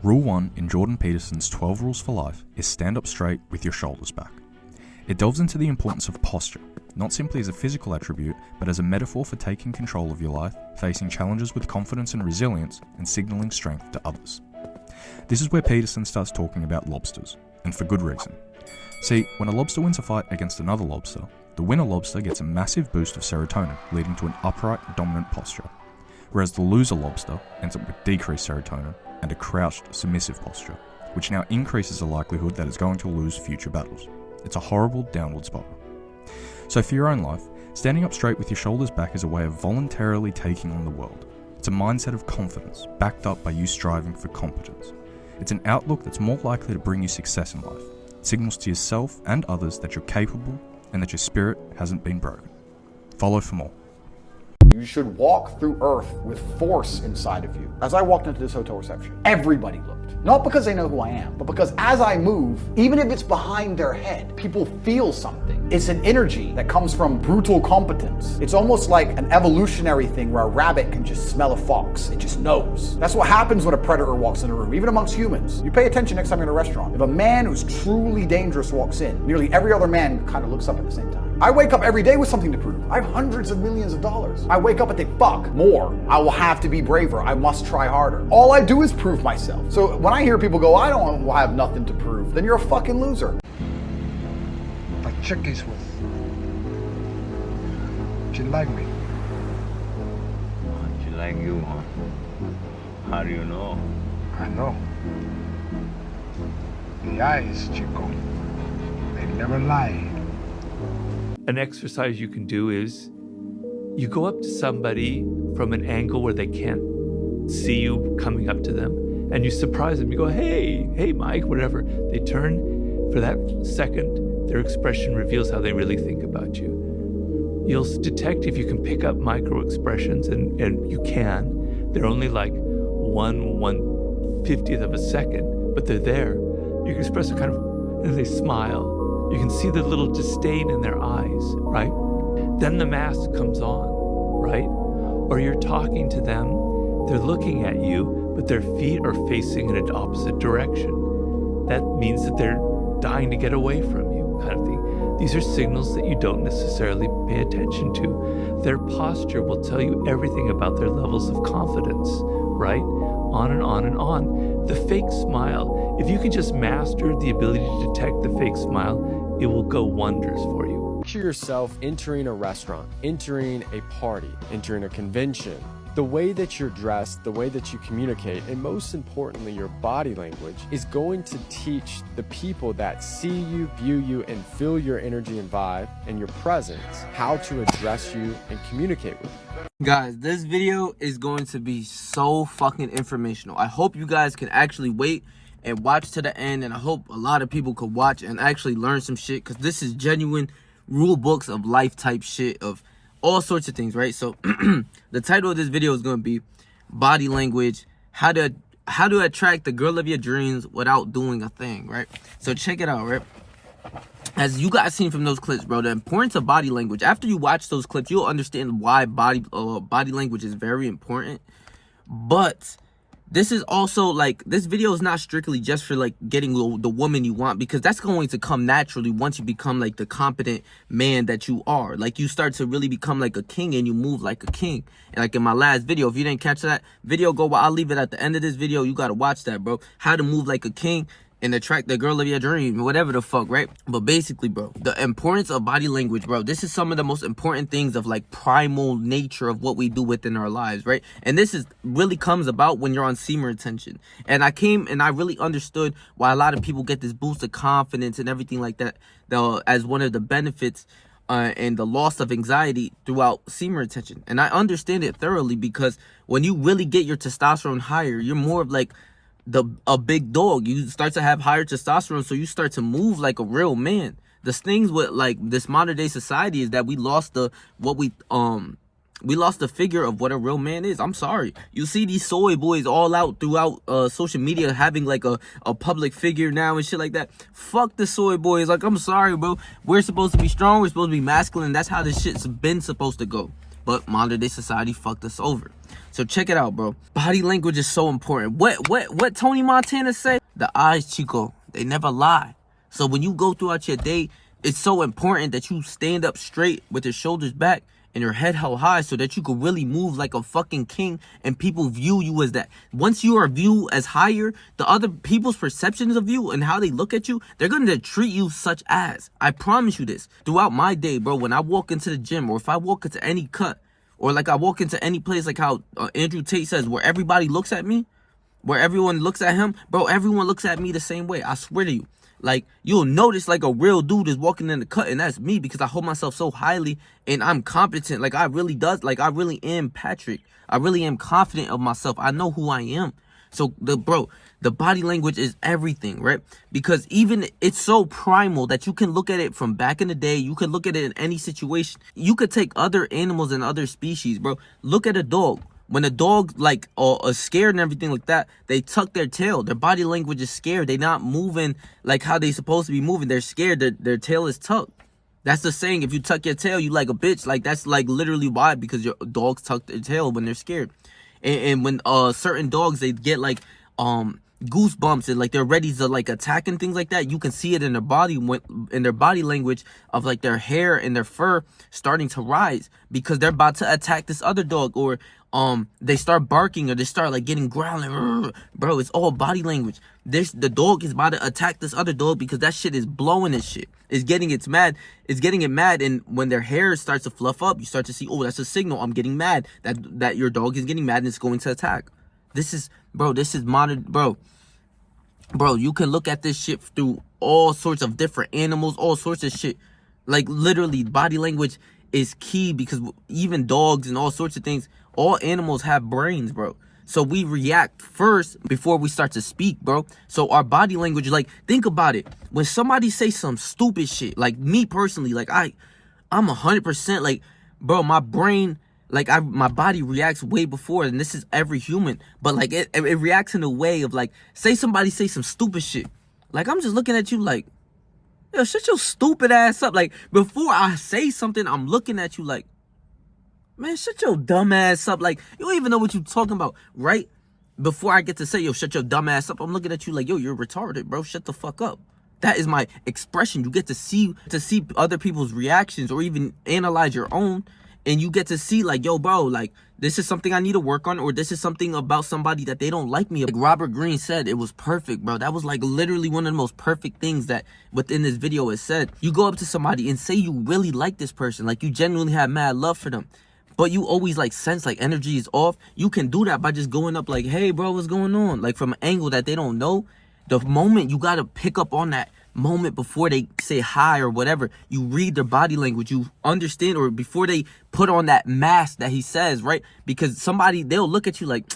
Rule 1 in Jordan Peterson's 12 Rules for Life is stand up straight with your shoulders back. It delves into the importance of posture, not simply as a physical attribute, but as a metaphor for taking control of your life, facing challenges with confidence and resilience, and signalling strength to others. This is where Peterson starts talking about lobsters, and for good reason. See, when a lobster wins a fight against another lobster, the winner lobster gets a massive boost of serotonin, leading to an upright, dominant posture, whereas the loser lobster ends up with decreased serotonin and a crouched, submissive posture, which now increases the likelihood that it's going to lose future battles. It's a horrible downward spiral. So for your own life, standing up straight with your shoulders back is a way of voluntarily taking on the world. It's a mindset of confidence, backed up by you striving for competence. It's an outlook that's more likely to bring you success in life. It signals to yourself and others that you're capable and that your spirit hasn't been broken. Follow for more. You should walk through Earth with force inside of you. As I walked into this hotel reception, everybody looked. Not because they know who I am, but because as I move, even if it's behind their head, people feel something. It's an energy that comes from brutal competence. It's almost like an evolutionary thing where a rabbit can just smell a fox. It just knows. That's what happens when a predator walks in a room, even amongst humans. You pay attention next time you're in a restaurant. If a man who's truly dangerous walks in, nearly every other man kind of looks up at the same time. I wake up every day with something to prove. I have hundreds of millions of dollars. I wake up and think, fuck, more. I will have to be braver. I must try harder. All I do is prove myself. So when I hear people go, I don't have nothing to prove, then you're a fucking loser. But check this with. She like me. She like you, huh? How do you know? I know. The eyes, Chico. They never lie. An exercise you can do is you go up to somebody from an angle where they can't see you coming up to them, and you surprise them. You go, hey, Mike, whatever. They turn. For that second, their expression reveals how they really think about you. You'll detect if you can pick up micro expressions, and you can. They're only like 1/150th of a second, but they're there. You can express a kind of, and they smile. You can see the little disdain in their eyes, right? Then the mask comes on, right? Or you're talking to them, they're looking at you, but their feet are facing in an opposite direction. That means that they're dying to get away from you, kind of thing. These are signals that you don't necessarily pay attention to. Their posture will tell you everything about their levels of confidence, right? On and on and on. The fake smile, if you can just master the ability to detect the fake smile, it will go wonders for you. Picture yourself entering a restaurant, entering a party, entering a convention. The way that you're dressed, the way that you communicate, and most importantly, your body language is going to teach the people that see you, view you, and feel your energy and vibe and your presence how to address you and communicate with you. Guys, this video is going to be so fucking informational. I hope you guys can actually wait and watch to the end, and I hope a lot of people could watch and actually learn some shit, because this is genuine rule books of life type shit of all sorts of things, right? So the title of this video is going to be body language, how to attract the girl of your dreams without doing a thing, right? So check it out, right? As you guys seen from those clips, bro, the importance of body language. After you watch those clips, you'll understand why body language is very important. But this is also like, this video is not strictly just for like getting the woman you want, because that's going to come naturally once you become like the competent man that you are. Like, you start to really become like a king and you move like a king. And like in my last video, if you didn't catch that video, I'll leave it at the end of this video. You got to watch that, bro. How to move like a king and attract the girl of your dream, whatever the fuck, right? But basically, bro, the importance of body language, bro, this is some of the most important things of like primal nature of what we do within our lives, right? And this is really comes about when you're on semen retention. And I really understood why a lot of people get this boost of confidence and everything like that, as one of the benefits and the loss of anxiety throughout semen retention. And I understand it thoroughly, because when you really get your testosterone higher, you're more of like a big dog. You start to have higher testosterone, so you start to move like a real man. The things with like this modern day society is that we lost the figure of what a real man is. I'm sorry. You see these soy boys all out throughout social media having like a public figure now and shit like that. Fuck the soy boys. Like, I'm sorry, bro. We're supposed to be strong. We're supposed to be masculine. That's how this shit's been supposed to go. but modern day society fucked us over. So check it out, bro. Body language is so important. What Tony Montana said? The eyes, Chico, they never lie. So when you go throughout your day, it's so important that you stand up straight with your shoulders back and your head held high so that you could really move like a fucking king and people view you as that. Once you are viewed as higher, the other people's perceptions of you and how they look at you, they're going to treat you such as. I promise you this. Throughout my day, bro, when I walk into the gym or if I walk into any cut or like I walk into any place like how Andrew Tate says where everybody looks at me, where everyone looks at him, bro, everyone looks at me the same way. I swear to you. Like, you'll notice like a real dude is walking in the cut, and that's me because I hold myself so highly and I'm competent. Like, I really am Patrick. I really am confident of myself. I know who I am. So, the body language is everything, right? Because even it's so primal that you can look at it from back in the day. You can look at it in any situation. You could take other animals and other species, bro. Look at a dog. When a dog like is scared and everything like that, they tuck their tail. Their body language is scared. They're not moving like how they supposed to be moving. They're scared. Their tail is tucked. That's the saying. If you tuck your tail, you like a bitch. Like that's like literally why, because your dogs tuck their tail when they're scared. And when certain dogs, they get like goosebumps and like they're ready to like attack and things like that, you can see it in their body, in their body language of like their hair and their fur starting to rise because they're about to attack this other dog, or they start barking or they start like getting growling. Bro, it's all body language. The dog is about to attack this other dog because that shit is blowing its shit. It's getting it mad. And when their hair starts to fluff up, you start to see, oh, that's a signal. I'm getting mad. That your dog is getting mad and it's going to attack. This is modern, bro. Bro, you can look at this shit through all sorts of different animals, all sorts of shit. Like, literally, body language is key because even dogs and all sorts of things, all animals have brains, bro. So we react first before we start to speak, bro. So our body language, like, think about it. When somebody say some stupid shit, like me personally, like I'm 100% like, bro, my brain, like my body reacts way before, and this is every human, but like it reacts in a way of like, somebody say some stupid shit. Like, I'm just looking at you like, yo, shut your stupid ass up. Like, before I say something, I'm looking at you like, man, shut your dumb ass up. Like, you don't even know what you're talking about, right? Before I get to say, yo, shut your dumb ass up, I'm looking at you like, yo, you're retarded, bro. Shut the fuck up. That is my expression. You get to see other people's reactions or even analyze your own. And you get to see like, yo, bro, like, this is something I need to work on, or this is something about somebody that they don't like me. Like Robert Greene said, it was perfect, bro. That was like literally one of the most perfect things that within this video is said. You go up to somebody and say you really like this person, like you genuinely have mad love for them, but you always like sense like energy is off. You can do that by just going up like, hey, bro, what's going on? Like from an angle that they don't know. The moment you got to pick up on that moment before they say hi or whatever, you read their body language, you understand, or before they put on that mask that he says, right? Because they'll look at you like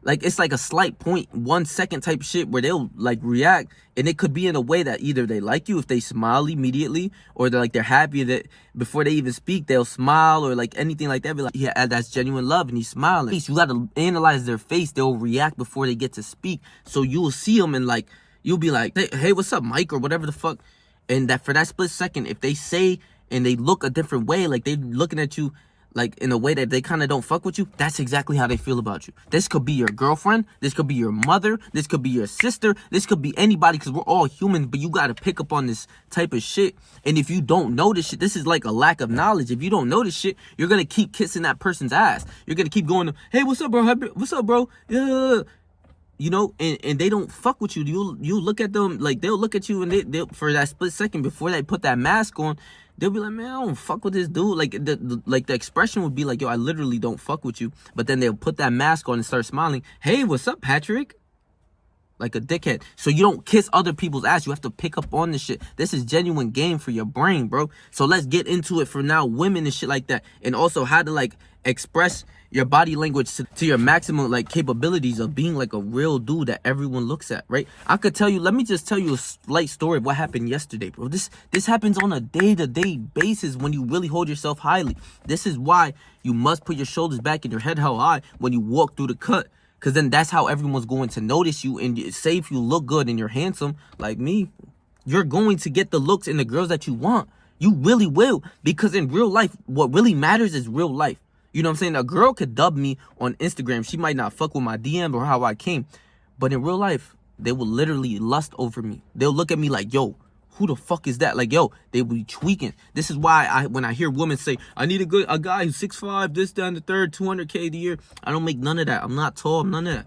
it's like a slight 0.1 second type shit where they'll like react, and it could be in a way that either they like you if they smile immediately, or they're happy that before they even speak they'll smile, or like anything like that. Be like, yeah, that's genuine love, and he's smiling. You got to analyze their face. They'll react before they get to speak, so you'll see them and like you'll be like, hey, what's up, Mike, or whatever the fuck. And that for that split second, if they say and they look a different way, like they're looking at you like in a way that they kind of don't fuck with you, that's exactly how they feel about you. This could be your girlfriend, this could be your mother, this could be your sister, this could be anybody, because we're all humans, but you got to pick up on this type of shit. And if you don't know this shit, this is like a lack of knowledge. If you don't know this shit, you're going to keep kissing that person's ass. You're going to keep going, hey, what's up, bro? What's up, bro? Yeah. You know, and they don't fuck with you. You look at them, like they'll look at you, and they for that split second before they put that mask on, they'll be like, man, I don't fuck with this dude. Like the expression would be like, yo, I literally don't fuck with you. But then they'll put that mask on and start smiling. Hey, what's up, Patrick? Like a dickhead. So you don't kiss other people's ass. You have to pick up on this shit. This is genuine game for your brain, bro. So let's get into it for now, women and shit like that. And also how to like express your body language to your maximum like capabilities of being like a real dude that everyone looks at, right? I could tell you, let me just tell you a slight story of what happened yesterday, bro. This happens on a day-to-day basis when you really hold yourself highly. This is why you must put your shoulders back and your head held high when you walk through the cut. Because then that's how everyone's going to notice you. And say if you look good and you're handsome like me, you're going to get the looks and the girls that you want. You really will. Because in real life, what really matters is real life. You know what I'm saying? A girl could dub me on Instagram. She might not fuck with my DM or how I came. But in real life, they will literally lust over me. They'll look at me like, yo, who the fuck is that? Like, yo, they will be tweaking. This is why when I hear women say, I need a guy who's 6'5", this, that, and the third, 200K a year. I don't make none of that. I'm not tall, none of that.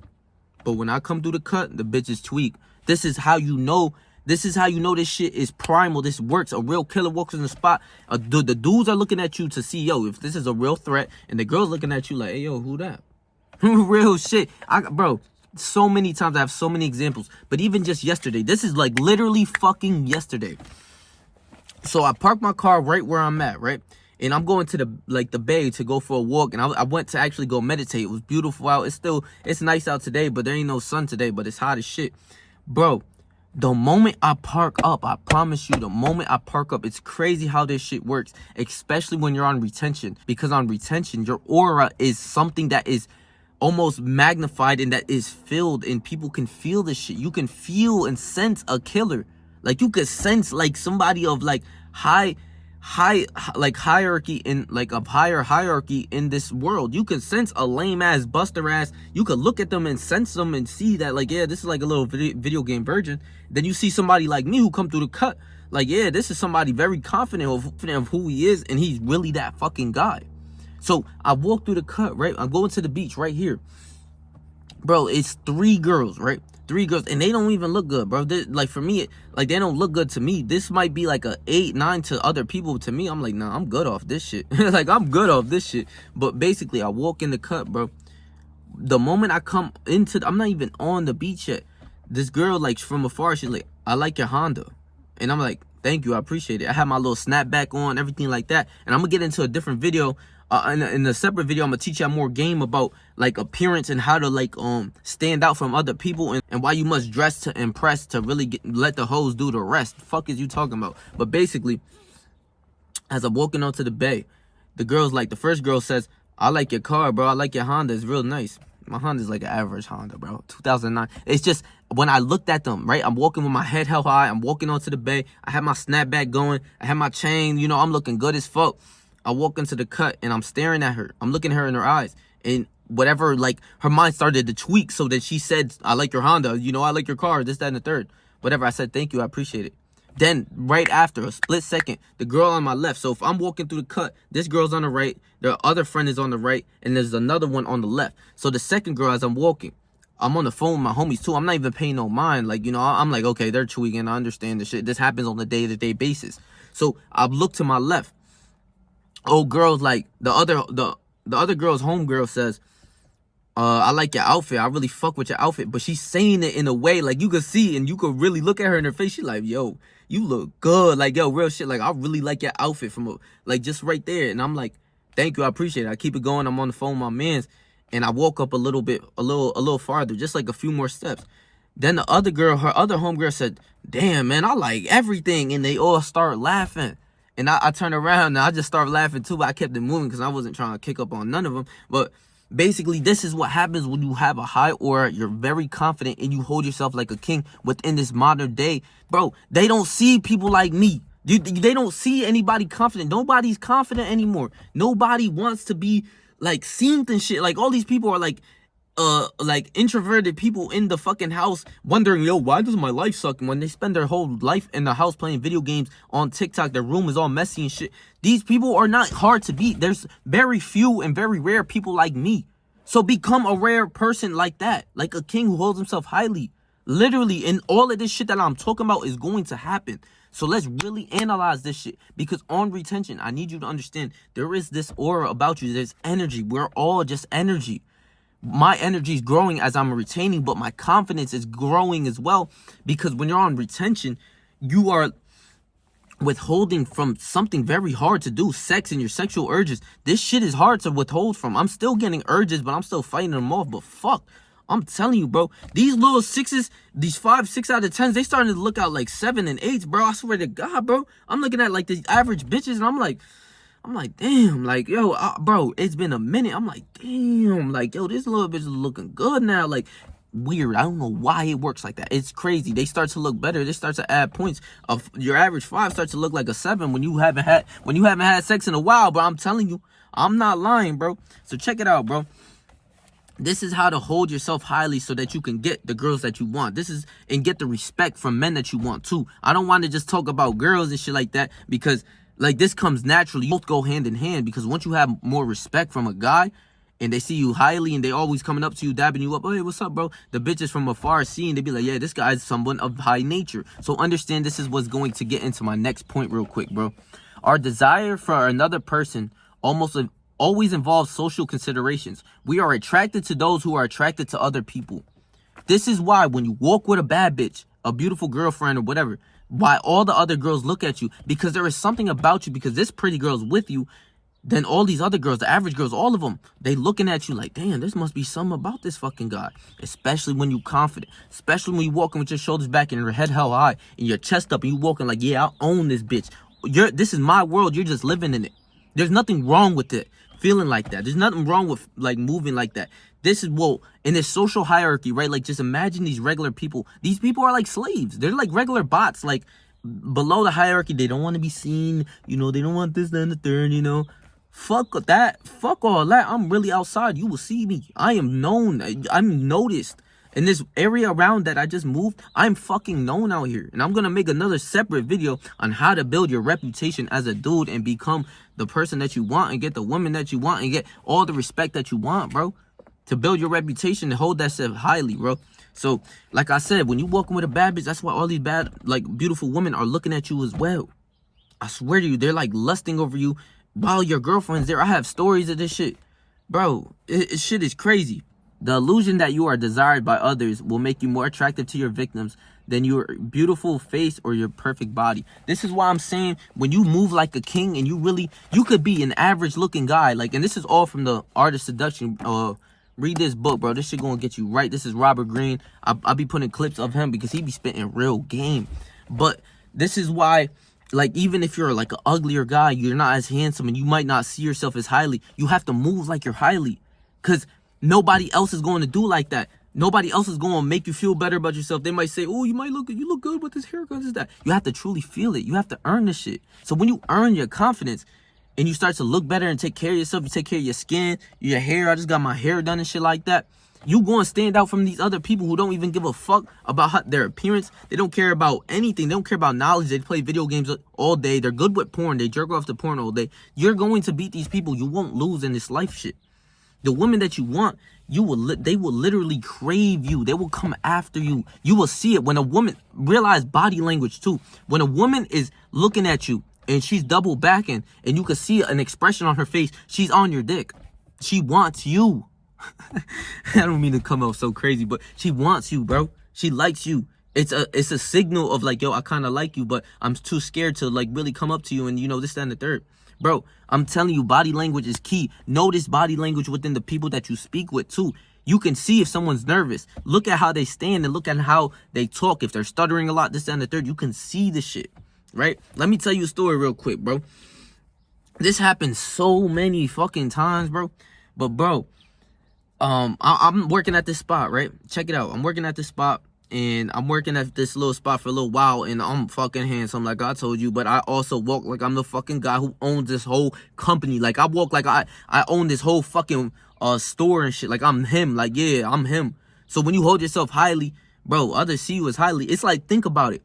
But when I come through the cut, the bitches tweak. This is how you know. This is how you know this shit is primal. This works. A real killer walks in the spot. The dudes are looking at you to see, yo, if this is a real threat. And the girl's looking at you like, hey, yo, who that? Real shit. Bro, so many times I have so many examples. But even just yesterday, this is like literally fucking yesterday. So I parked my car right where I'm at, right? And I'm going to the bay to go for a walk. And I went to actually go meditate. It was beautiful out. It's nice out today, but there ain't no sun today. But it's hot as shit. Bro, the moment I park up, I promise you, the moment I park up, it's crazy how this shit works, especially when you're on retention. Because on retention, your aura is something that is almost magnified and that is filled, and people can feel this shit. You can feel and sense a killer. Like, you could sense like somebody of like high like hierarchy in like a higher hierarchy in this world. You can sense a lame ass buster ass. You could look at them and sense them and see that like, yeah, this is like a little video game virgin. Then you see somebody like me who come through the cut, like, yeah, this is somebody very confident of who he is, and he's really that fucking guy. So I walk through the cut, right? I'm going to the beach right here, bro. It's 3 girls, right? 3 girls, and they don't even look good, bro. Like, for me, like, they don't look good to me. This might be like a 8, 9 to other people. To me, I'm like, nah, I'm good off this shit. Like, I'm good off this shit. But basically, I walk in the cut, bro. The moment I come into, I'm not even on the beach yet. This girl, like, from afar, she's like, I like your Honda. And I'm like, thank you, I appreciate it. I have my little snapback on, everything like that. And I'm gonna get into a different video. In a separate video, I'm gonna teach you more game about like appearance and how to like stand out from other people, and why you must dress to impress to really let the hoes do the rest. Fuck is you talking about? But basically, as I'm walking onto the bay, the girl's like, the first girl says, I like your car, bro. I like your Honda. It's real nice. My Honda's like an average Honda, bro. 2009. It's just, when I looked at them, right? I'm walking with my head held high. I'm walking onto the bay. I have my snapback going. I have my chain. You know, I'm looking good as fuck. I walk into the cut and I'm staring at her. I'm looking at her in her eyes. And whatever, like, her mind started to tweak. So that she said, I like your Honda. You know, I like your car. This, that, and the third. Whatever. I said, thank you. I appreciate it. Then, right after, a split second, the girl on my left. So if I'm walking through the cut, this girl's on the right. Their other friend is on the right. And there's another one on the left. So the second girl, as I'm walking, I'm on the phone with my homies too. I'm not even paying no mind. Like, you know, I'm like, okay, they're tweaking. I understand this shit. This happens on a day-to-day basis. So I look to my left. Old girl's like, the other girl's homegirl says, I like your outfit. I really fuck with your outfit. But she's saying it in a way like you could see, and you could really look at her in her face. She's like, yo, you look good. Like, yo, real shit. Like, I really like your outfit from like just right there. And I'm like, thank you. I appreciate it. I keep it going. I'm on the phone with my mans. And I walk up a little farther, just like a few more steps. Then the other girl, her other homegirl said, damn, man, I like everything. And they all start laughing. And I turned around and I just started laughing too, but I kept it moving because I wasn't trying to kick up on none of them. But basically, this is what happens when you have a high aura. You're very confident and you hold yourself like a king within this modern day. Bro, they don't see people like me. They don't see anybody confident. Nobody's confident anymore. Nobody wants to be like seen and shit. Like, all these people are like introverted people in the fucking house wondering, yo, why does my life suck? And when they spend their whole life in the house playing video games on TikTok, their room is all messy and shit. These people are not hard to beat. There's very few and very rare people like me. So become a rare person like that, like a king who holds himself highly. Literally, and all of this shit that I'm talking about is going to happen. So let's really analyze this shit, because on retention, I need you to understand there is this aura about you. There's energy. We're all just energy. My energy is growing as I'm retaining, but my confidence is growing as well, because when you're on retention, you are withholding from something very hard to do. Sex and your sexual urges. This shit is hard to withhold from. I'm still getting urges, but I'm still fighting them off. But fuck, I'm telling you, bro, these little 6s, these 5, 6 out of 10s, they starting to look out like 7 and 8s, bro. I swear to God, bro. I'm looking at like the average bitches, and I'm like, damn, like, yo, bro, it's been a minute. I'm like, damn, like, yo, this little bitch is looking good now. Like, weird. I don't know why it works like that. It's crazy. They start to look better. They start to add points. Of your average 5 starts to look like a 7 when you haven't had sex in a while. But I'm telling you, I'm not lying, bro. So check it out, bro. This is how to hold yourself highly so that you can get the girls that you want. And get the respect from men that you want too. I don't want to just talk about girls and shit like that, because like this comes naturally. You both go hand in hand, because once you have more respect from a guy and they see you highly and they always coming up to you, dabbing you up, oh, hey, what's up, bro? The bitches from afar seeing, they be like, yeah, this guy is someone of high nature. So understand, this is what's going to get into my next point real quick, bro. Our desire for another person always involves social considerations. We are attracted to those who are attracted to other people. This is why when you walk with a bad bitch, a beautiful girlfriend or whatever, why all the other girls look at you, because there is something about you, because this pretty girl's with you, then all these other girls, the average girls, all of them, they looking at you like, damn, there must be something about this fucking guy. Especially when you confident, especially when you walking with your shoulders back and your head held high and your chest up and you walking like, yeah, I own this bitch. This is my world. You're just living in it. There's nothing wrong with it. Feeling like that. There's nothing wrong with like moving like that. This is in this social hierarchy, right? Like, just imagine these regular people. These people are like slaves. They're like regular bots. Like, below the hierarchy, they don't want to be seen. You know, they don't want this, that, and the third, you know. Fuck that. Fuck all that. I'm really outside. You will see me. I am known. I'm noticed. In this area around that I just moved, I'm fucking known out here. And I'm going to make another separate video on how to build your reputation as a dude and become the person that you want and get the woman that you want and get all the respect that you want, bro. To build your reputation and hold that stuff highly, bro. So, like I said, when you walking with a bad bitch, that's why all these bad, like, beautiful women are looking at you as well. I swear to you, they're, like, lusting over you while your girlfriend's there. I have stories of this shit. Bro, shit is crazy. The illusion that you are desired by others will make you more attractive to your victims than your beautiful face or your perfect body. This is why I'm saying, when you move like a king and you could be an average looking guy. Like, and this is all from The Art of Seduction. Read this book, bro. This shit gonna get you right. This is Robert Greene. I'll be putting clips of him because he be spitting real game. But this is why, like, even if you're like an uglier guy, you're not as handsome and you might not see yourself as highly, you have to move like you're highly. Because nobody else is going to do like that. Nobody else is going to make you feel better about yourself. They might say, oh, you look good with this haircut, this, that. You have to truly feel it. You have to earn this shit. So when you earn your confidence and you start to look better and take care of yourself, you take care of your skin, your hair. I just got my hair done and shit like that. You going to stand out from these other people who don't even give a fuck about their appearance. They don't care about anything. They don't care about knowledge. They play video games all day. They're good with porn. They jerk off to porn all day. You're going to beat these people. You won't lose in this life shit. The women that you want, they will literally crave you. They will come after you. You will see it when a woman, realize body language too. When a woman is looking at you and she's double backing and you can see an expression on her face, she's on your dick. She wants you. I don't mean to come out so crazy, but she wants you, bro. She likes you. It's a signal of like, yo, I kind of like you, but I'm too scared to like really come up to you and, you know, this, that, and the third. Bro, I'm telling you, body language is key. Notice body language within the people that you speak with, too. You can see if someone's nervous. Look at how they stand and look at how they talk. If they're stuttering a lot, this, that, and the third, you can see the shit, right? Let me tell you a story real quick, bro. This happens so many fucking times, bro. But, bro, I'm working at this spot, right? Check it out. I'm working at this spot. And I'm working at this little spot for a little while, and I'm fucking handsome, like I told you. But I also walk like I'm the fucking guy who owns this whole company. Like, I walk like I own this whole fucking store and shit. Like, I'm him. Like, yeah, I'm him. So when you hold yourself highly, bro, others see you as highly. It's like, think about it.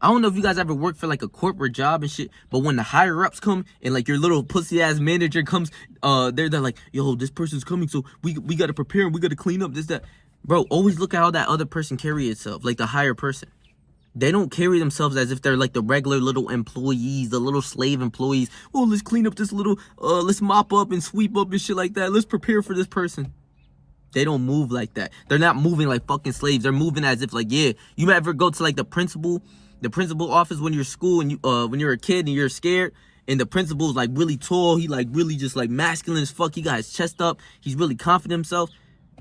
I don't know if you guys ever worked for like a corporate job and shit, but when the higher ups come and like your little pussy ass manager comes, they're like, yo, this person's coming, so we gotta prepare and we gotta clean up this, that. Bro, always look at how that other person carry itself, like the higher person. They don't carry themselves as if they're like the regular little employees, the little slave employees. Oh, let's clean up this little, let's mop up and sweep up and shit like that. Let's prepare for this person. They don't move like that. They're not moving like fucking slaves. They're moving as if like, yeah, you ever go to like the principal office when you're school and you, when you're a kid and you're scared. And the principal's like really tall. He like really just like masculine as fuck. He got his chest up. He's really confident in himself.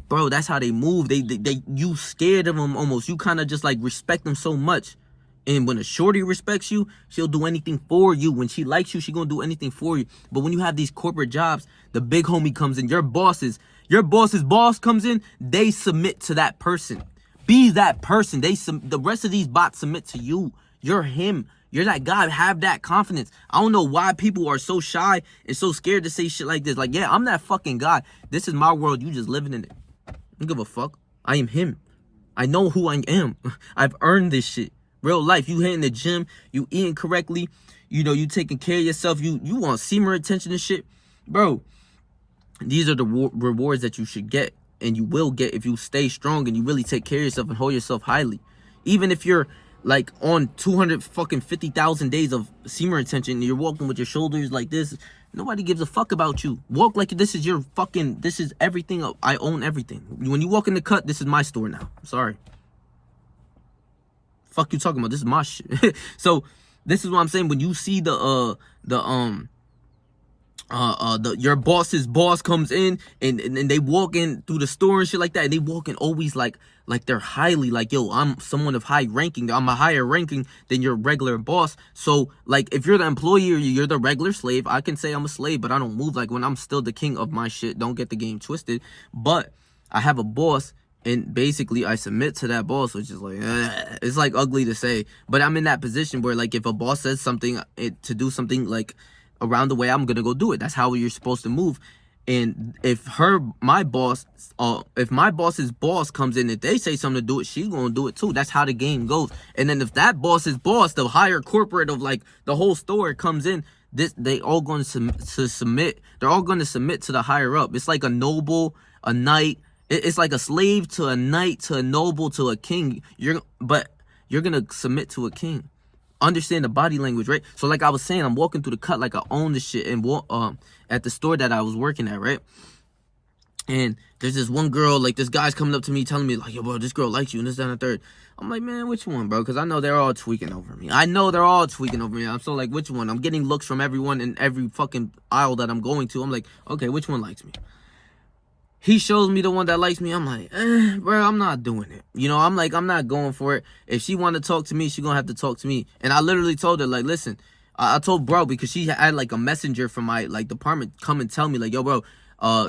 Bro, that's how they move. You scared of them almost. You kind of just like respect them so much. And when a shorty respects you, she'll do anything for you. When she likes you, she gonna do anything for you. But when you have these corporate jobs, the big homie comes in. Your bosses, Your boss's boss comes in, they submit to that person. Be that person. The rest of these bots submit to you. You're him. You're that guy. Have that confidence. I don't know why people are so shy and so scared to say shit like this. Like, yeah, I'm that fucking guy. This is my world. You just living in it. I don't give a fuck. I am him. I know who I am. I've earned this shit. Real life. You hitting the gym. You eating correctly. You know, you taking care of yourself. You want semen retention and shit. Bro, these are the rewards that you should get. And you will get if you stay strong and you really take care of yourself and hold yourself highly. Even if you're like on 250,000 days of semen retention and you're walking with your shoulders like this, nobody gives a fuck about you. Walk like this is your fucking, this is everything. I own everything. When you walk in the cut, this is my store now. I'm sorry. Fuck you talking about? This is my shit. So this is what I'm saying. When you see your boss's boss comes in and they walk in through the store and shit like that, and they walk in always like they're highly, like, yo, I'm someone of high ranking. I'm a higher ranking than your regular boss. So like, if you're the employee or you're the regular slave, I can say I'm a slave, but I don't move like when I'm still the king of my shit. Don't get the game twisted. But I have a boss, and basically I submit to that boss, which is like, it's like ugly to say, but I'm in that position where like if a boss says something to do something like around the way, I'm gonna go do it. That's how you're supposed to move. And if my boss's boss comes in, if they say something to do it, she's gonna do it too. That's how the game goes. And then if that boss's boss, the higher corporate of like the whole store, comes in, they all going to submit. They're all going to submit to the higher up. It's like a noble, a knight. It's like a slave to a knight, to a noble, to a king. But you're gonna submit to a king. Understand the body language, right? So like I was saying, I'm walking through the cut like I own this shit, and at the store that I was working at, right? And there's this one girl, like this guy's coming up to me telling me like, yo, bro, this girl likes you and this, that, and the third. I'm like, man, which one, bro? Because I know they're all tweaking over me. I'm so like, which one? I'm getting looks from everyone in every fucking aisle that I'm going to. I'm like, okay, which one likes me? He shows me the one that likes me. I'm like, bro, I'm not doing it. You know, I'm like, I'm not going for it. If she want to talk to me, she gonna have to talk to me. And I literally told her, like, listen, I told bro, because she had like a messenger from my like department come and tell me like, yo, bro,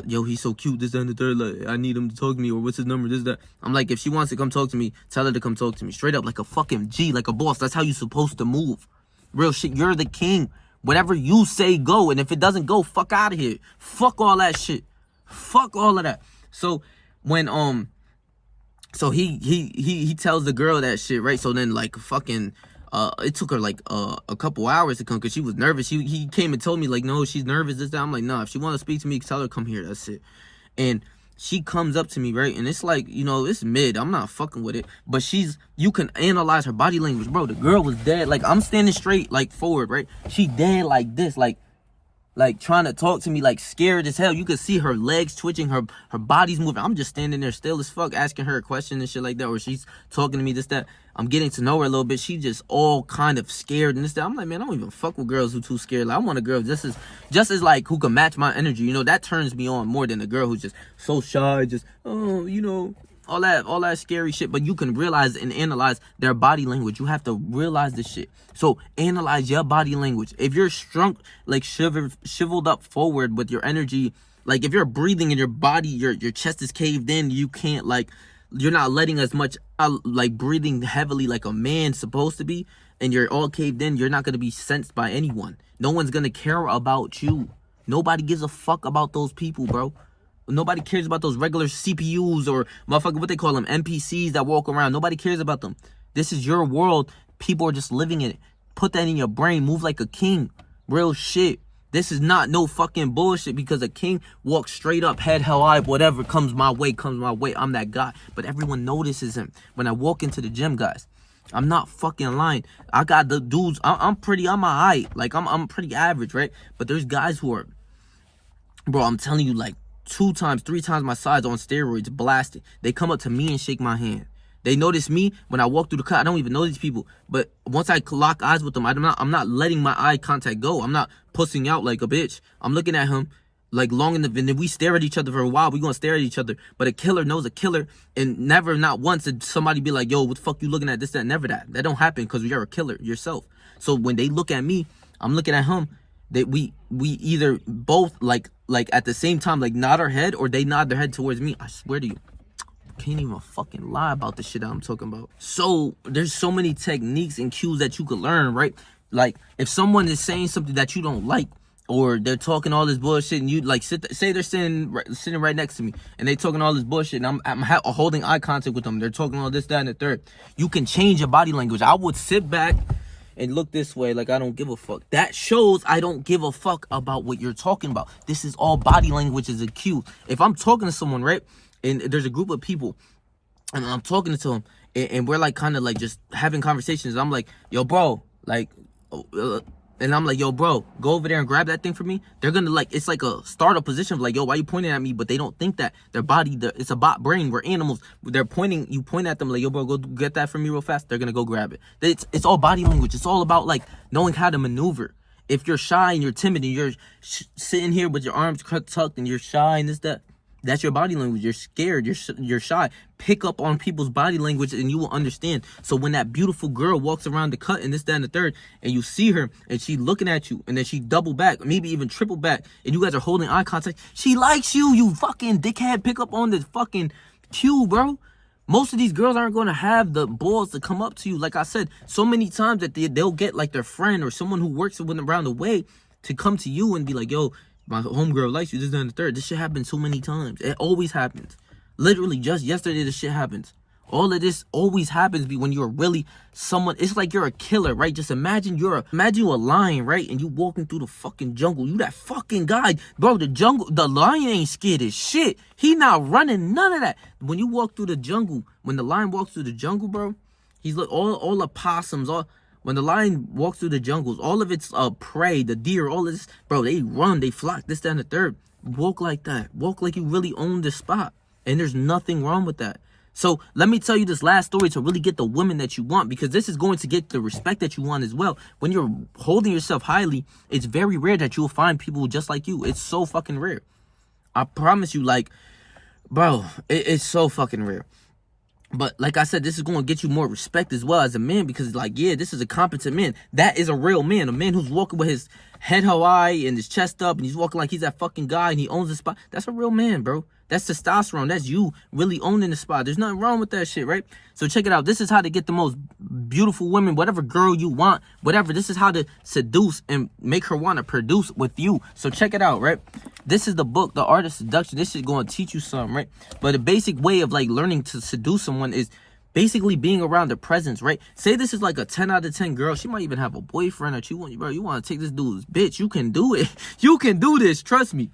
he's so cute, this, that, and the third, like, I need him to talk to me, or what's his number, this, that. I'm like, if she wants to come talk to me, tell her to come talk to me. Straight up, like a fucking G, like a boss. That's how you supposed to move. Real shit, you're the king. Whatever you say, go. And if it doesn't go, fuck out of here. Fuck all that shit. Fuck all of that. So when so he tells the girl that shit, right? So then like fucking it took her like a couple hours to come because she was nervous. He came and told me like, no, she's nervous, this, that. I'm like, no, if she want to speak to me, tell her come here. That's it. And she comes up to me, right? And it's like, you know, it's mid. I'm not fucking with it. But you can analyze her body language, bro. The girl was dead. Like, I'm standing straight, like forward, right? She dead like this, like trying to talk to me, like scared as hell. You could see her legs twitching, her body's moving. I'm just standing there still as fuck, asking her a question and shit like that, or she's talking to me, this, that. I'm getting to know her a little bit. She just all kind of scared and this, that. I'm like, man, I don't even fuck with girls who too scared. Like, I want a girl just as like who can match my energy. You know, that turns me on more than a girl who's just so shy, just you know, all that scary shit. But you can realize and analyze their body language. You have to realize this shit. So analyze your body language. If you're shrunk, like shiveled up forward with your energy, like if you're breathing and your body, your chest is caved in, you can't like, you're not letting as much like breathing heavily like a man's supposed to be, and you're all caved in, you're not going to be sensed by anyone. No one's going to care about you. Nobody gives a fuck about those people, bro. Nobody cares about those regular CPUs or motherfucker, what they call them, NPCs that walk around. Nobody cares about them. This is your world. People are just living in it. Put that in your brain. Move like a king. Real shit. This is not no fucking bullshit, because a king walks straight up, head held high, whatever comes my way, comes my way. I'm that guy. But everyone notices him. When I walk into the gym, guys, I'm not fucking lying. I got the dudes, I'm my height. Like, I'm pretty average, right? But there's guys who are, bro, I'm telling you, like, 2 times, 3 times my size on steroids, blasted. They come up to me and shake my hand. They notice me when I walk through the cut. I don't even know these people. But once I lock eyes with them, I'm not letting my eye contact go. I'm not pussing out like a bitch. I'm looking at him like long enough, and then we stare at each other for a while. We're going to stare at each other. But a killer knows a killer, and never, not once, did somebody be like, yo, what the fuck you looking at, this, that, never that. That don't happen because you're a killer yourself. So when they look at me, I'm looking at him, that we either both like at the same time like nod our head, or they nod their head towards me. I swear to you, can't even fucking lie about the shit that I'm talking about. So there's so many techniques and cues that you could learn, right? Like if someone is saying something that you don't like, or they're talking all this bullshit, and you like say they're sitting right next to me, and they talking all this bullshit, and I'm holding eye contact with them. They're talking all this, that, and the third. You can change your body language. I would sit back and look this way like I don't give a fuck. That shows I don't give a fuck about what you're talking about. This is all body language is a cue. If I'm talking to someone, right, and there's a group of people, and I'm talking to them, and we're like kind of like just having conversations. I'm like, yo, bro, like, and I'm like, yo, bro, go over there and grab that thing for me. They're gonna like, it's like a startup position of like, yo, why you pointing at me? But they don't think that their body, it's a bot brain. We're animals. They're pointing, you point at them like, yo, bro, go get that for me real fast. They're gonna go grab it. It's all body language. It's all about like knowing how to maneuver. If you're shy and you're timid and you're sitting here with your arms tucked and you're shy and this, that, that's your body language. You're scared. You're shy. Pick up on people's body language and you will understand. So when that beautiful girl walks around the cut and this, that, and the third, and you see her and she looking at you, and then she double back, maybe even triple back, and you guys are holding eye contact, she likes you, you fucking dickhead. Pick up on this fucking cue, bro. Most of these girls aren't going to have the balls to come up to you. Like I said, so many times that they'll get like their friend or someone who works with them around the way to come to you and be like, yo, my homegirl likes you, this, that, and the third. This shit happens so many times. It always happens. Literally, just yesterday, this shit happens. All of this always happens when you're really someone. It's like you're a killer, right? Just imagine you're a lion, right? And you walking through the fucking jungle. You that fucking guy, bro. The lion ain't scared as shit. He not running, none of that. When you walk through the jungle, when the lion walks through the jungle, bro, he's like all the possums, when the lion walks through the jungles, all of its prey, the deer, all of this, bro, they run, they flock, this, that, and the third. Walk like that. Walk like you really own the spot. And there's nothing wrong with that. So let me tell you this last story to really get the women that you want, because this is going to get the respect that you want as well. When you're holding yourself highly, it's very rare that you'll find people just like you. It's so fucking rare. I promise you, like, bro, it's so fucking rare. But like I said, this is going to get you more respect as well as a man, because like, yeah, this is a competent man. That is a real man. A man who's walking with his head high and his chest up and he's walking like he's that fucking guy and he owns the spot. That's a real man, bro. That's testosterone. That's you really owning the spot. There's nothing wrong with that shit, right? So check it out. This is how to get the most beautiful women, whatever girl you want, whatever. This is how to seduce and make her want to produce with you. So check it out, right? This is the book, The Art of Seduction. This is going to teach you something, right? But a basic way of like learning to seduce someone is basically being around their presence, right? Say this is like a 10 out of 10 girl. She might even have a boyfriend that you want, bro. You want to take this dude's bitch. You can do it. You can do this. Trust me.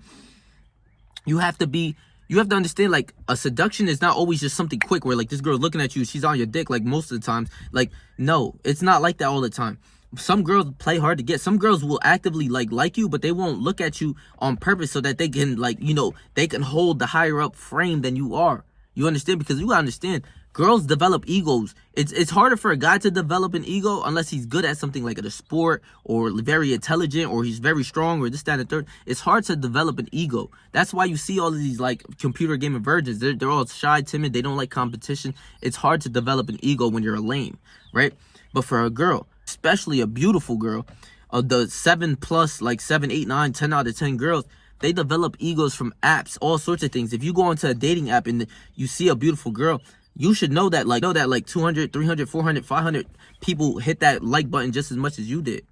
You have to understand, like, a seduction is not always just something quick where, like, this girl looking at you, she's on your dick, like, most of the time. Like, no, it's not like that all the time. Some girls play hard to get. Some girls will actively, like you, but they won't look at you on purpose so that they can, like, you know, they can hold the higher up frame than you are. You understand? Because you gotta understand, girls develop egos. It's harder for a guy to develop an ego unless he's good at something like a sport or very intelligent or he's very strong or this, that, and the third. It's hard to develop an ego. That's why you see all of these like computer gaming virgins. They're all shy, timid. They don't like competition. It's hard to develop an ego when you're a lame, right? But for a girl, especially a beautiful girl, the 7 plus, like 7, 8, 9, 10 out of 10 girls, they develop egos from apps, all sorts of things. If you go onto a dating app and you see a beautiful girl, you should know that like 200, 300, 400, 500 people hit that like button just as much as you did.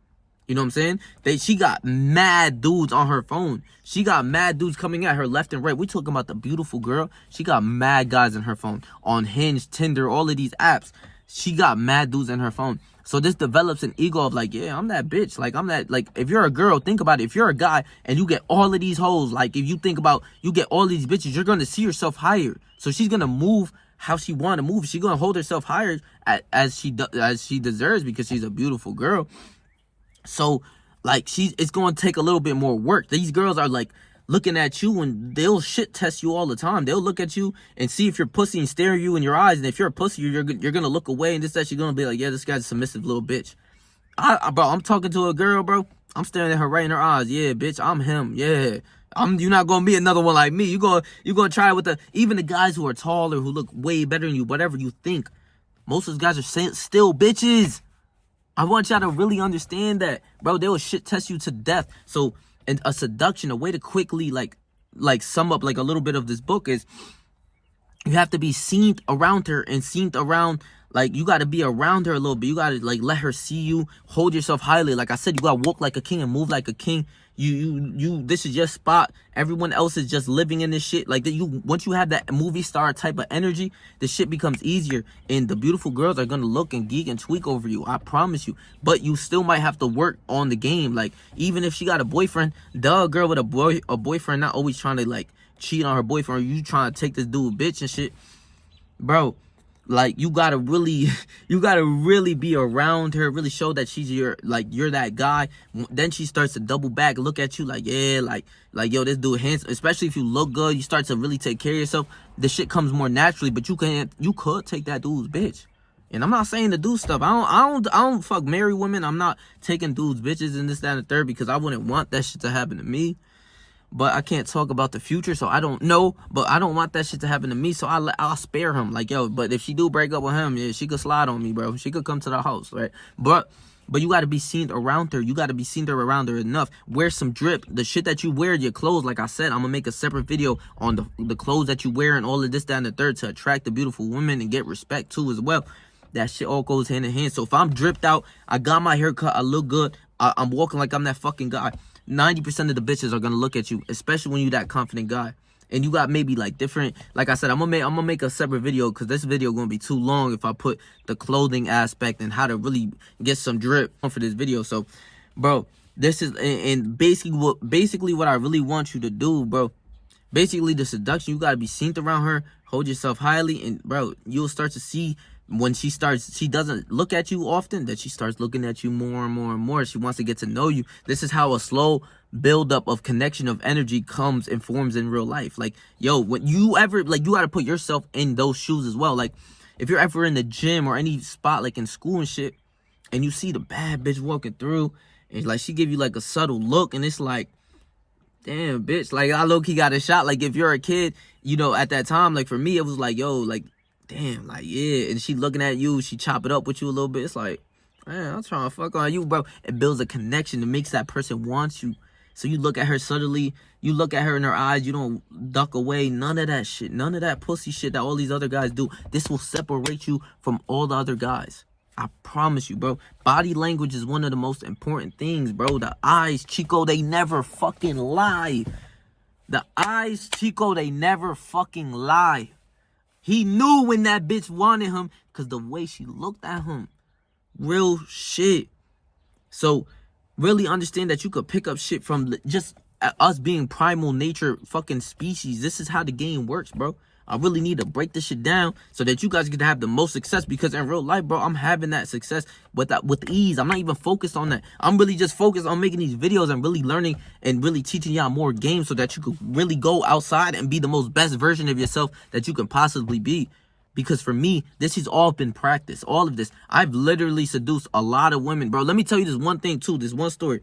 You know what I'm saying? She got mad dudes on her phone. She got mad dudes coming at her left and right. We talking about the beautiful girl. She got mad guys on her phone. On Hinge, Tinder, all of these apps. She got mad dudes in her phone. So this develops an ego of like, yeah, I'm that bitch. Like, I'm that, like, if you're a girl, think about it. If you're a guy and you get all of these hoes, like, if you think about, you get all these bitches, you're going to see yourself higher. So she's going to move how she want to move. She's going to hold herself higher as she deserves, because she's a beautiful girl. So, like, it's going to take a little bit more work. These girls are, like, looking at you and they'll shit test you all the time. They'll look at you and see if you're pussy and stare you in your eyes. And if you're a pussy, you're going to look away and this, that, you're going to be like, yeah, this guy's a submissive little bitch. Bro, I'm talking to a girl, bro. I'm staring at her right in her eyes. Yeah, bitch, I'm him. Yeah. You're not going to be another one like me. You're going to try it with even the guys who are taller, who look way better than you, whatever you think. Most of those guys are still bitches. I want y'all to really understand that, bro. They will shit test you to death. So, and a seduction, a way to quickly like sum up like a little bit of this book is, you have to be seen around her and seen around, like, you got to be around her a little bit. You got to, like, let her see you, hold yourself highly. Like I said, you got to walk like a king and move like a king. This is your spot. Everyone else is just living in this shit. Like, once you have that movie star type of energy, the shit becomes easier. And the beautiful girls are going to look and geek and tweak over you. I promise you. But you still might have to work on the game. Like, even if she got a boyfriend, a girl with a boyfriend not always trying to, like, cheat on her boyfriend, or you trying to take this dude bitch and shit, bro. Like, you gotta really be around her, really show that she's you're that guy. Then she starts to double back, look at you like, yeah, like yo, this dude handsome. Especially if you look good, you start to really take care of yourself. The shit comes more naturally. But you could take that dude's bitch. And I'm not saying to do stuff. I don't fuck married women. I'm not taking dudes bitches and this, that, and the third, because I wouldn't want that shit to happen to me. But I can't talk about the future, so I don't know. But I don't want that shit to happen to me, so I'll spare him. Like, yo, but if she do break up with him, yeah, she could slide on me, bro. She could come to the house, right? But you got to be seen around her. You got to be seen around her enough. Wear some drip. The shit that you wear, your clothes, like I said, I'm going to make a separate video on the clothes that you wear and all of this, that, and the third to attract the beautiful women and get respect, too, as well. That shit all goes hand in hand. So if I'm dripped out, I got my hair cut, I look good, I'm walking like I'm that fucking guy, 90% of the bitches are gonna look at you, especially when you that confident guy. And you got maybe like different, like I said, I'm gonna make a separate video, because this video gonna be too long if I put the clothing aspect and how to really get some drip for this video. So, bro, this is and basically what I really want you to do, bro. Basically, the seduction, you gotta be seen around her, hold yourself highly, and bro, you'll start to see when she doesn't look at you often, that she starts looking at you more and more and more. She wants to get to know you. This is how a slow buildup of connection of energy comes and forms in real life. Like, yo, when you ever, like, you got to put yourself in those shoes as well. Like, if you're ever in the gym or any spot, like in school and shit, and you see the bad bitch walking through, and like she give you like a subtle look, and it's like, damn, bitch, like, I low-key got a shot. Like, if you're a kid, you know, at that time, like, for me, it was like, yo, like, damn, like, yeah, and she looking at you, she chop it up with you a little bit. It's like, man, I'm trying to fuck on you, bro. It builds a connection. It makes that person want you. So you look at her subtly, you look at her in her eyes, you don't duck away. None of that shit, none of that pussy shit that all these other guys do. This will separate you from all the other guys. I promise you, bro. Body language is one of the most important things, bro. The eyes, Chico, they never fucking lie. The eyes, Chico, they never fucking lie. He knew when that bitch wanted him, because the way she looked at him. Real shit. So, really understand that you could pick up shit from just us being primal nature fucking species. This is how the game works, bro. I really need to break this shit down so that you guys can have the most success, because in real life, bro, I'm having that success with ease. I'm not even focused on that. I'm really just focused on making these videos and really learning and really teaching y'all more games so that you could really go outside and be the most best version of yourself that you can possibly be. Because for me, this has all been practice. All of this. I've literally seduced a lot of women, bro. Let me tell you this one thing, too. This one story.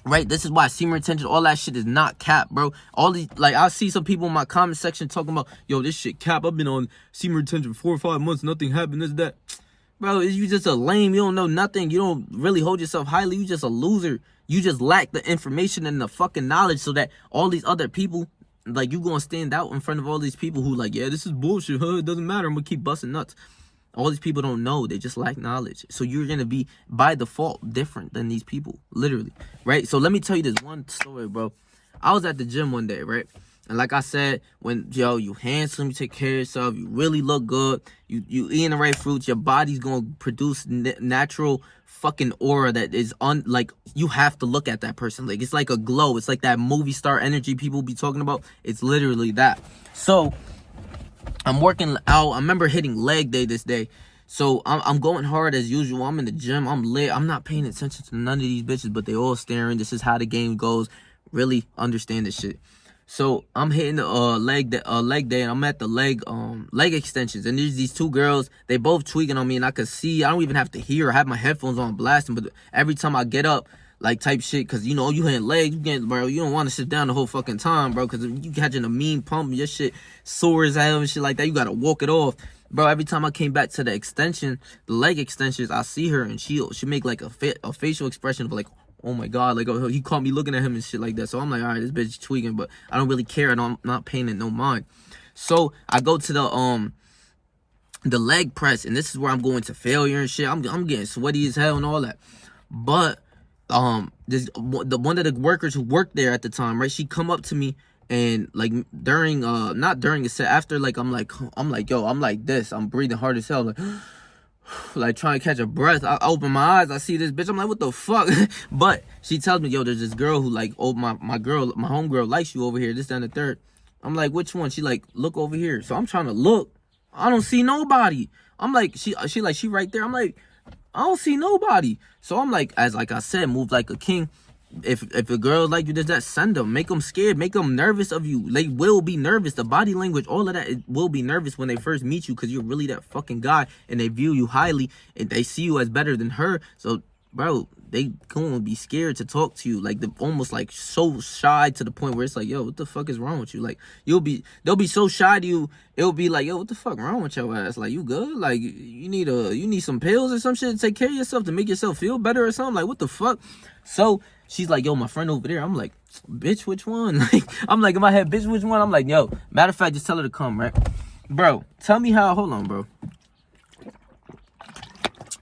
Right, this is why semen retention, all that shit is not cap, bro. All these, like, I see some people in my comment section talking about, yo, this shit cap. I've been on semen retention 4 or 5 months, nothing happened, this, that. Bro, you just a lame. You don't know nothing. You don't really hold yourself highly. You just a loser. You just lack the information and the fucking knowledge so that all these other people, like, you gonna stand out in front of all these people who like, yeah, this is bullshit, huh? It doesn't matter. I'm gonna keep busting nuts. All these people don't know. They just lack knowledge. So you're going to be, by default, different than these people. Literally. Right? So let me tell you this one story, bro. I was at the gym one day, right? And like I said, when, yo, you handsome, you take care of yourself, you really look good, you eating the right fruits, your body's going to produce natural fucking aura that is like, you have to look at that person. Like, it's like a glow. It's like that movie star energy people be talking about. It's literally that. So I'm working out. I remember hitting leg day this day. So I'm going hard as usual. I'm in the gym. I'm lit. I'm not paying attention to none of these bitches, but they all staring. This is how the game goes. Really understand this shit. So I'm hitting the leg day, and I'm at the leg extensions. And there's these 2 girls. They both tweaking on me, and I could see. I don't even have to hear. I have my headphones on blasting. But every time I get up, like, type shit, because, you know, you hitting legs, bro, you don't want to sit down the whole fucking time, bro, because if you catching a mean pump, your shit sore as hell and shit like that, you got to walk it off. Bro, every time I came back to the extension, the leg extensions, I see her and she make like a facial expression of like, oh my God, like, oh, he caught me looking at him and shit like that. So I'm like, all right, this bitch is tweaking, but I don't really care. I'm not paying it no mind. So I go to the leg press, and this is where I'm going to failure and shit. I'm getting sweaty as hell and all that. But one of the workers who worked there at the time, right? She come up to me and like during not during the set, after like I'm like yo, I'm like this, I'm breathing hard as hell, like trying to catch a breath. I open my eyes, I see this bitch, I'm like, what the fuck? But she tells me, yo, there's this girl who like, oh, my homegirl likes you over here, this, that, and the third. I'm like, which one? She like, look over here. So I'm trying to look. I don't see nobody. I'm like, she right there. I'm like, I don't see nobody. So I'm like, as like I said, move like a king. If a girl like you, does that, send them, make them scared, make them nervous of you. They will be nervous. The body language, all of that, it will be nervous when they first meet you, because you're really that fucking guy, and they view you highly, and they see you as better than her. So, bro, they gonna be scared to talk to you, like they're almost like so shy to the point where it's like, yo, what the fuck is wrong with you? Like they'll be so shy to you, it'll be like, yo, what the fuck wrong with your ass? Like, you good? Like you need some pills or some shit to take care of yourself, to make yourself feel better or something? Like, what the fuck? So she's like, yo, my friend over there. I'm like, bitch, which one? Like, I'm like in my head, bitch, which one? I'm like, yo, matter of fact, just tell her to come, right? Bro, tell me how, hold on, bro.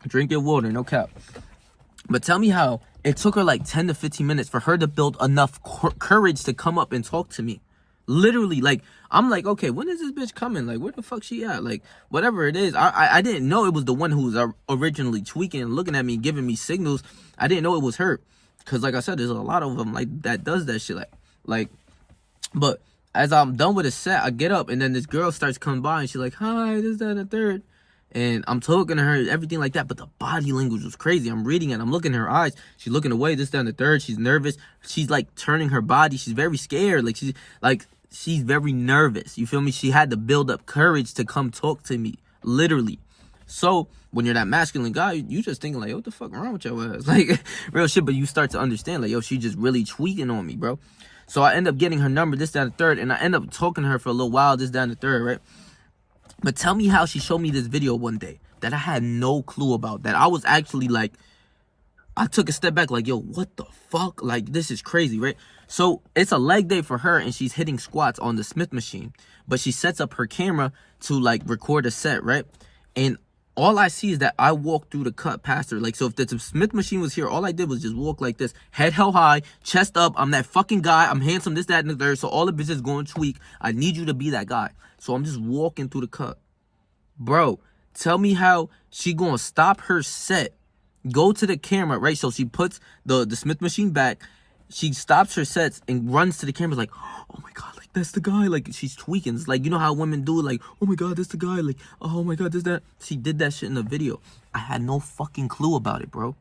Drink your water, no cap. But tell me how it took her like 10 to 15 minutes for her to build enough courage to come up and talk to me. Literally, like, I'm like, okay, when is this bitch coming? Like, where the fuck she at? Like, whatever it is. I didn't know it was the one who was originally tweaking and looking at me, giving me signals. I didn't know it was her. Because, like I said, there's a lot of them, like, that does that shit. Like, but as I'm done with the set, I get up, and then this girl starts coming by, and she's like, hi, this, that, and the third. And I'm talking to her, everything like that, but the body language was crazy. I'm reading it, I'm looking in her eyes. She's looking away, this, that, and the third. She's nervous. She's like turning her body. She's very scared. She's very nervous. You feel me? She had to build up courage to come talk to me, literally. So when you're that masculine guy, you just thinking like, what the fuck wrong with your ass? Like, real shit. But you start to understand, like, yo, she just really tweaking on me, bro. So I end up getting her number, this, that, and the third. And I end up talking to her for a little while, this, that, and the third, right? But tell me how she showed me this video one day that I had no clue about, that I was actually like, I took a step back like, yo, what the fuck? Like, this is crazy, right? So it's a leg day for her, and she's hitting squats on the Smith machine. But she sets up her camera to like record a set, right? And all I see is that I walk through the cut past her. Like, so if the Smith machine was here, all I did was just walk like this, head held high, chest up. I'm that fucking guy. I'm handsome, this, that, and the third. So all the bitches going to tweak. I need you to be that guy. So I'm just walking through the cut. Bro, tell me how she gonna stop her set, go to the camera, right? So she puts the Smith machine back. She stops her sets and runs to the camera like, oh my God, like, that's the guy. Like, she's tweaking. It's like, you know how women do, like, oh my God, that's the guy. Like, oh my God, this, that. She did that shit in the video. I had no fucking clue about it, bro.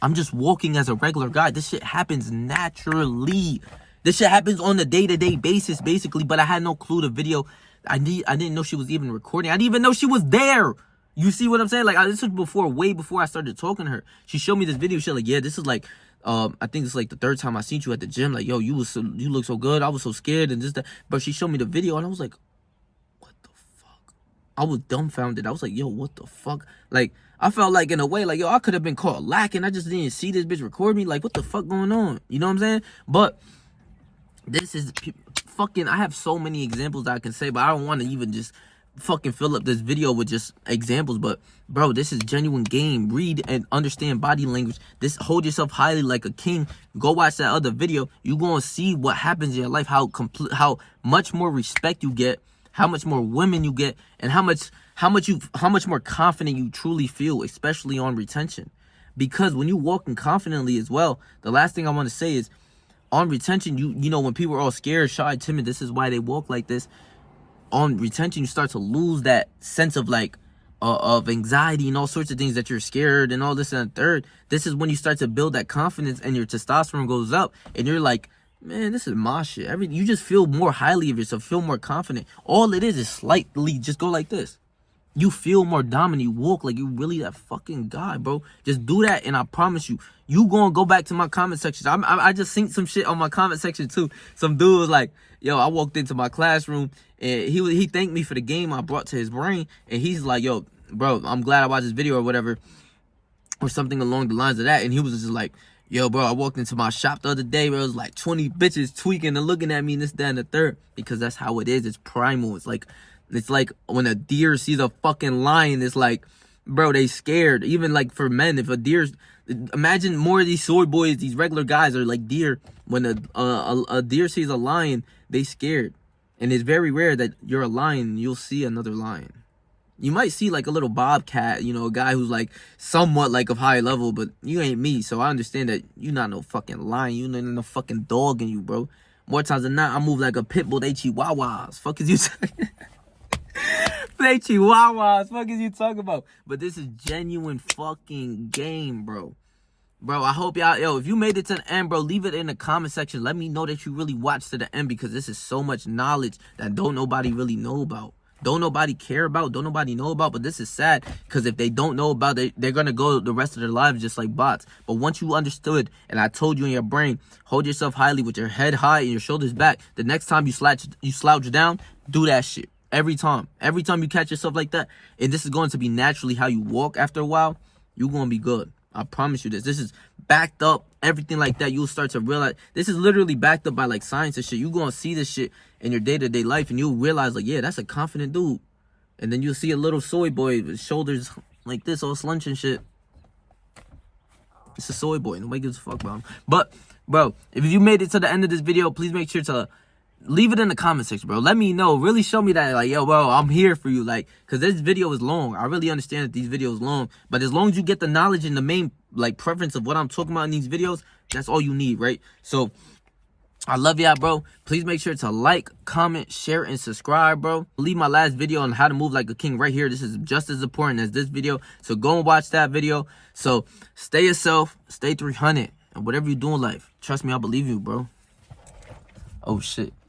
I'm just walking as a regular guy. This shit happens naturally. This shit happens on a day-to-day basis, basically. But I had no clue the video. I didn't know she was even recording. I didn't even know she was there. You see what I'm saying? Like, this was way before I started talking to her. She showed me this video. She's like, yeah, this is like, I think this is like the third time I seen you at the gym. Like, yo, you look so good. I was so scared and this, that. But she showed me the video, and I was like, what the fuck? I was dumbfounded. I was like, yo, what the fuck? Like, I felt like in a way, like, yo, I could have been caught lacking. I just didn't see this bitch record me. Like, what the fuck going on? You know what I'm saying? But this is fucking, I have so many examples that I can say, but I don't want to even just fucking fill up this video with just examples. But bro, this is genuine game. Read and understand body language. This, hold yourself highly like a king. Go watch that other video. You gonna see what happens in your life, how much more respect you get, how much more women you get, and how much more confident you truly feel, especially on retention. Because when you walking confidently as well, the last thing I want to say is, on retention, you know, when people are all scared, shy, timid, this is why they walk like this. On retention, you start to lose that sense of like of anxiety and all sorts of things, that you're scared and all this and the third. This is when you start to build that confidence, and your testosterone goes up, and you're like, man, this is my shit. You just feel more highly of yourself, feel more confident. All it is slightly just go like this. You feel more dominant. You walk like you really that fucking guy, bro. Just do that, and I promise you, you gonna go back to my comment section. I just seen some shit on my comment section too. Some dude was like, yo, I walked into my classroom, and he thanked me for the game I brought to his brain, and he's like, yo, bro, I'm glad I watched this video or whatever, or something along the lines of that. And he was just like, yo, bro, I walked into my shop the other day, bro. It was like 20 bitches tweaking and looking at me and this, that, and the third. Because that's how it is. It's primal. It's like when a deer sees a fucking lion, it's like, bro, they scared. Even like for men, if a deer, imagine more of these soy boys, these regular guys are like deer. When a deer sees a lion, they scared. And it's very rare that you're a lion and you'll see another lion. You might see like a little bobcat, you know, a guy who's like somewhat like of high level, but you ain't me. So I understand that you not no fucking lion. You ain't no fucking dog in you, bro. More times than not, I move like a pit bull. They chihuahuas. Fuck is you talking? They chihuahuas. Fuck is you talking about? But this is genuine fucking game, bro. Bro, I hope y'all, yo, if you made it to the end, bro, leave it in the comment section. Let me know that you really watched to the end, because this is so much knowledge that don't nobody really know about. Don't nobody care about, don't nobody know about, but this is sad, because if they don't know about it, they're going to go the rest of their lives just like bots. But once you understood, and I told you in your brain, hold yourself highly with your head high and your shoulders back, the next time you slouch down, do that shit. Every time you catch yourself like that, and this is going to be naturally how you walk after a while, you're going to be good. I promise you this. This is backed up, everything like that. You'll start to realize, this is literally backed up by like science and shit. You're going to see this shit in your day-to-day life, and you'll realize like, yeah, that's a confident dude. And then you'll see a little soy boy with shoulders like this, all slunch and shit. It's a soy boy. Nobody gives a fuck about him. But, bro, if you made it to the end of this video, please make sure to leave it in the comment section, bro. Let me know. Really show me that, like, yo, bro, I'm here for you. Like, because this video is long. I really understand that these videos long. But as long as you get the knowledge and the main, like, preference of what I'm talking about in these videos, that's all you need, right? So, I love y'all, bro. Please make sure to like, comment, share, and subscribe, bro. Leave my last video on how to move like a king right here. This is just as important as this video. So, go and watch that video. So, stay yourself. Stay 300. And whatever you do in life, trust me, I believe you, bro. Oh, shit.